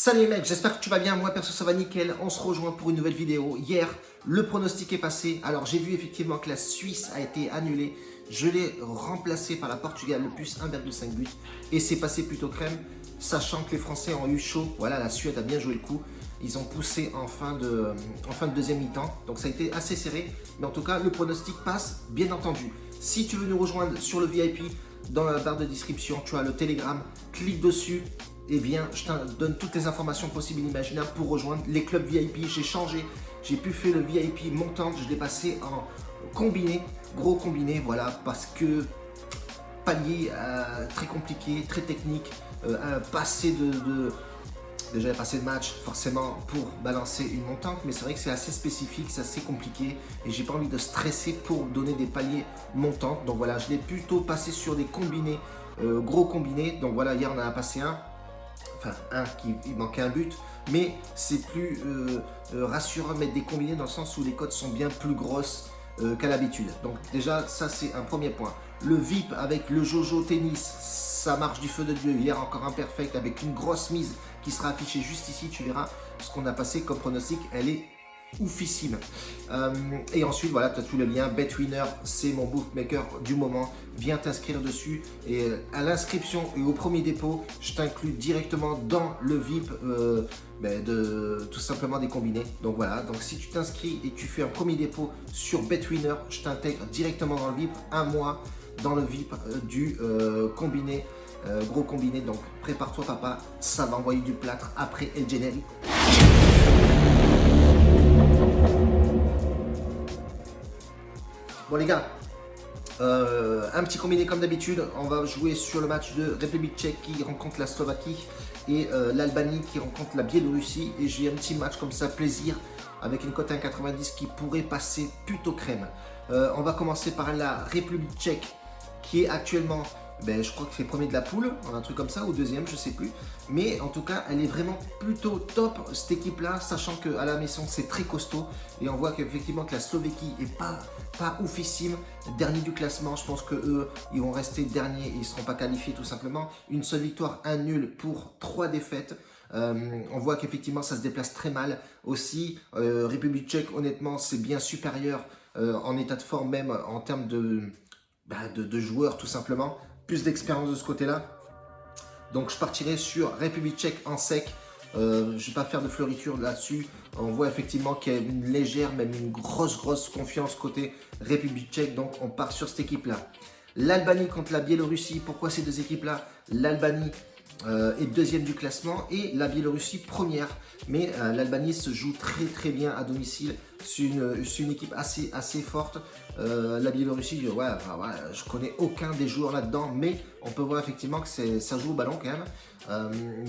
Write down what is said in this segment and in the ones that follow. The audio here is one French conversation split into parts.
Salut les mecs, j'espère que tu vas bien, moi perso ça va nickel, on se rejoint pour une nouvelle vidéo. Hier, le pronostic est passé, alors j'ai vu effectivement que la Suisse a été annulée, je l'ai remplacé par la Portugal, le plus 1,5 but, et c'est passé plutôt crème, sachant que les Français ont eu chaud, voilà la Suède a bien joué le coup, ils ont poussé en fin de deuxième mi-temps, donc ça a été assez serré, mais en tout cas le pronostic passe, bien entendu. Si tu veux nous rejoindre sur le VIP, dans la barre de description, tu as le Telegram, clique dessus. Et viens, je te donne toutes les informations possibles et imaginables pour rejoindre les clubs VIP. J'ai changé, j'ai pu faire le VIP montante, je l'ai passé en combiné, gros combiné, voilà, parce que palier très compliqué, très technique, déjà passer de match forcément pour balancer une montante, mais c'est vrai que c'est assez spécifique, c'est assez compliqué et j'ai pas envie de stresser pour donner des paliers montantes. Donc voilà, je l'ai plutôt passé sur des combinés, gros combinés. Donc voilà, hier on en a passé un. Enfin, il manquait un but, mais c'est plus rassurant de mettre des combinés dans le sens où les cotes sont bien plus grosses qu'à l'habitude. Donc déjà, ça c'est un premier point. Le VIP avec le Jojo tennis, ça marche du feu de Dieu. Hier encore imperfect avec une grosse mise qui sera affichée juste ici. Tu verras ce qu'on a passé comme pronostic, elle est oufissime. Et ensuite voilà, tu as tous les liens. BetWinner, c'est mon bookmaker du moment, viens t'inscrire dessus et à l'inscription et au premier dépôt je t'inclus directement dans le VIP tout simplement des combinés. Donc voilà, donc si tu t'inscris et que tu fais un premier dépôt sur BetWinner, je t'intègre directement dans le VIP, un mois dans le VIP du combiné, gros combiné. Donc prépare-toi papa, ça va envoyer du plâtre après El Générique. Bon les gars, un petit combiné comme d'habitude, on va jouer sur le match de République tchèque qui rencontre la Slovaquie et l'Albanie qui rencontre la Biélorussie. Et j'ai un petit match comme ça, plaisir, avec une cote 1,90 qui pourrait passer plutôt crème. On va commencer par la République tchèque qui est actuellement, je crois que c'est premier de la poule, un truc comme ça, ou deuxième, je sais plus. Mais en tout cas, elle est vraiment plutôt top, cette équipe-là, sachant qu'à la maison, c'est très costaud. Et on voit qu'effectivement que la Slovaquie est pas oufissime, dernier du classement. Je pense qu'eux, ils vont rester derniers et ils ne seront pas qualifiés tout simplement. Une seule victoire, un nul pour 3 défaites. On voit qu'effectivement, ça se déplace très mal aussi. République tchèque, honnêtement, c'est bien supérieur en état de forme, même en termes de joueurs tout simplement. Plus d'expérience de ce côté-là. Donc je partirai sur République tchèque en sec. Je ne vais pas faire de fleuriture là-dessus. On voit effectivement qu'il y a une légère, même une grosse confiance côté République tchèque. Donc on part sur cette équipe-là. L'Albanie contre la Biélorussie. Pourquoi ces deux équipes-là? L'Albanie est deuxième du classement et la Biélorussie première. Mais l'Albanie se joue très bien à domicile. C'est une équipe assez forte. La Biélorussie, je connais aucun des joueurs là-dedans, mais on peut voir effectivement que ça joue au ballon quand même.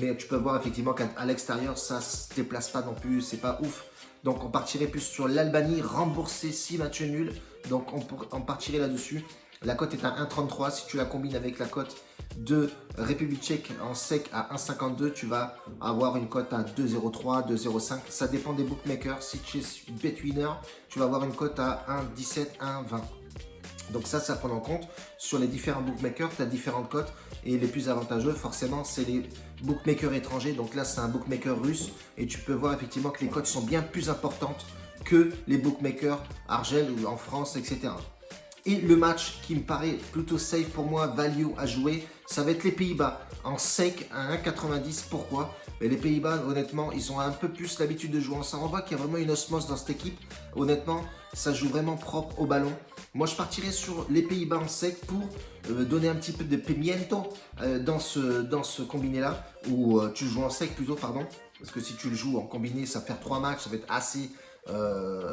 Mais tu peux voir effectivement qu'à l'extérieur, ça ne se déplace pas non plus, c'est pas ouf. Donc on partirait plus sur l'Albanie, rembourser 6 matchs nuls. Donc on partirait là-dessus. La cote est à 1,33. Si tu la combines avec la cote de République tchèque en sec à 1,52, tu vas avoir une cote à 2,03, 2,05. Ça dépend des bookmakers. Si tu es sur BetWinner, tu vas avoir une cote à 1,17, 1,20. Donc ça à prendre en compte. Sur les différents bookmakers, tu as différentes cotes. Et les plus avantageux, forcément, c'est les bookmakers étrangers. Donc là, c'est un bookmaker russe. Et tu peux voir effectivement que les cotes sont bien plus importantes que les bookmakers Argel ou en France, etc. Et le match qui me paraît plutôt safe pour moi, value à jouer, ça va être les Pays-Bas en sec à 1,90. Pourquoi? Les Pays-Bas, honnêtement, ils ont un peu plus l'habitude de jouer ensemble. On voit qu'il y a vraiment une osmose dans cette équipe. Honnêtement, ça joue vraiment propre au ballon. Moi, je partirais sur les Pays-Bas en sec pour donner un petit peu de pimiento dans ce combiné-là. Ou tu joues en sec plutôt, pardon. Parce que si tu le joues en combiné, ça va faire 3 matchs, ça va être assez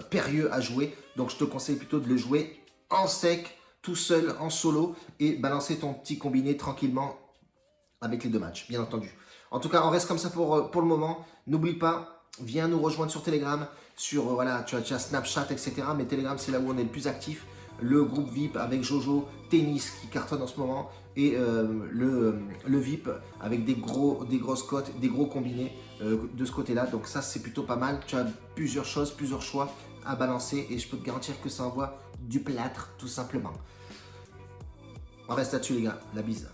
périlleux à jouer. Donc, je te conseille plutôt de le jouer en sec, tout seul, en solo, et balancer ton petit combiné tranquillement avec les 2 matchs, bien entendu. En tout cas, on reste comme ça pour le moment. N'oublie pas, viens nous rejoindre sur Telegram, sur tu as Snapchat, etc. Mais Telegram, c'est là où on est le plus actif. Le groupe VIP avec Jojo, tennis qui cartonne en ce moment, et le VIP avec des grosses cotes, des gros combinés de ce côté-là. Donc ça, c'est plutôt pas mal. Tu as plusieurs choses, plusieurs choix à balancer et je peux te garantir que ça envoie du plâtre tout simplement. On reste là-dessus les gars, la bise.